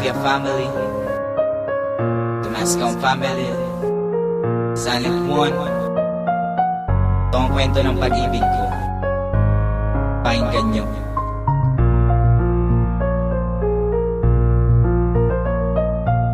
Mafia family, Damascus family, Silent One. Ito ang kwento ng pag-ibig ko. Pakinggan nyo.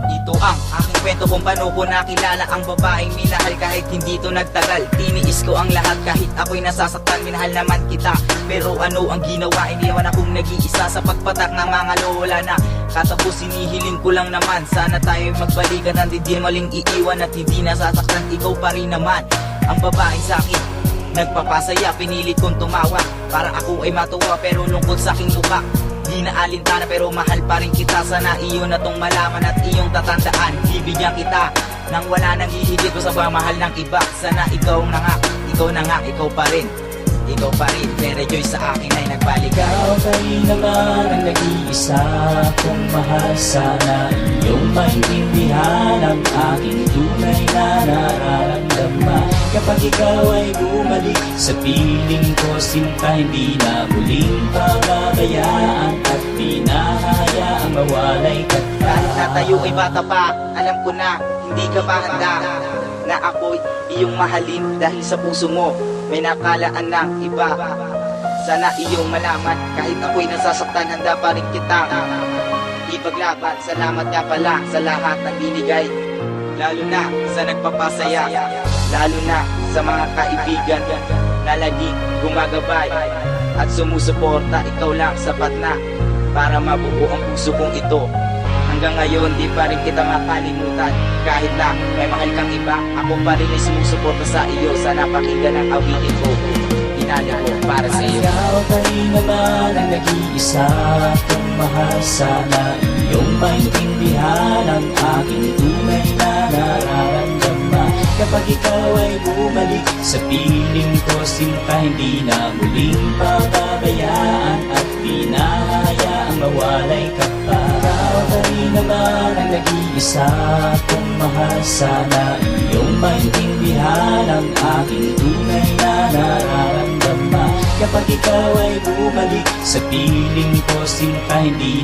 Ito ang aking kwento kung paano ko nakilala ang babaeng minahal kahit hindi to nagtagal. Tiniis ko ang lahat kahit ako'y nasasaktan. Minahal naman kita, pero ano ang ginawa? Iniwan akong nag-iisa sa pagpatak ng mga lola na katapos hinihiling ko lang naman. Sana tayo'y magbalikan at hindi maling iiwan at hindi nasasaktan. Ikaw pa rin naman ang babae sa'kin nagpapasaya. Pinilit kong tumawa para ako ay matuwa, pero lungkot sa aking mukha. Di na alintana pero mahal pa rin kita. Sana iyon na tong malaman at iyong tatandaan. Bibigyan kita nang wala nang hihigit ko sa pamahal ng iba. Sana ikaw na nga, ikaw pa rin. Ikaw pa rin, pero joy sa akin ay nagbalik. Ikaw pa rin naman ang nag-iisa kong mahal. Sana iyong maintindihan ang aking tunay na nararamdaman. Kapag ikaw ay bumalik sa piling ko, sinta hindi na muling pababayaan at di na hayaang mawalay ka pa. Kahit na tayo ay bata pa, alam ko na hindi ka pa handa na ako'y iyong mahalin. Dahil sa puso mo may nakalaan ng iba. Sana iyong malaman kahit ako'y nasasaktan, handa pa rin kita ipaglaban. Salamat nga pala sa lahat ng binigay, lalo na sa nagpapasaya, lalo na sa mga kaibigan na laging gumagabay at sumusuporta. Ikaw lang sapat na para mabuo ang puso kong ito. Hanggang ngayon di pa rin kita makalimutan. Kahit na may mahal kang iba, ako pa rin ay sumusuporta sa iyo. Sana pakinggan ang awitin ko, inali ko para sa iyo. Ikaw pa rin naman ang nag-iisa kong mahal. Sana iyong maintindihan ang aking tunay na nararamdaman. Kapag ikaw ay bumalik sa piling ko, sinta hindi na muling pababayaan at di na hayaang mawalay ka pa. Ikaw pa rin naman ang nag-iisa kong mahal. Sana iyong maintindihan ang aking tunay na nararamdaman. Kapag ikaw ay bumalik sa piling ko, sinta hindi na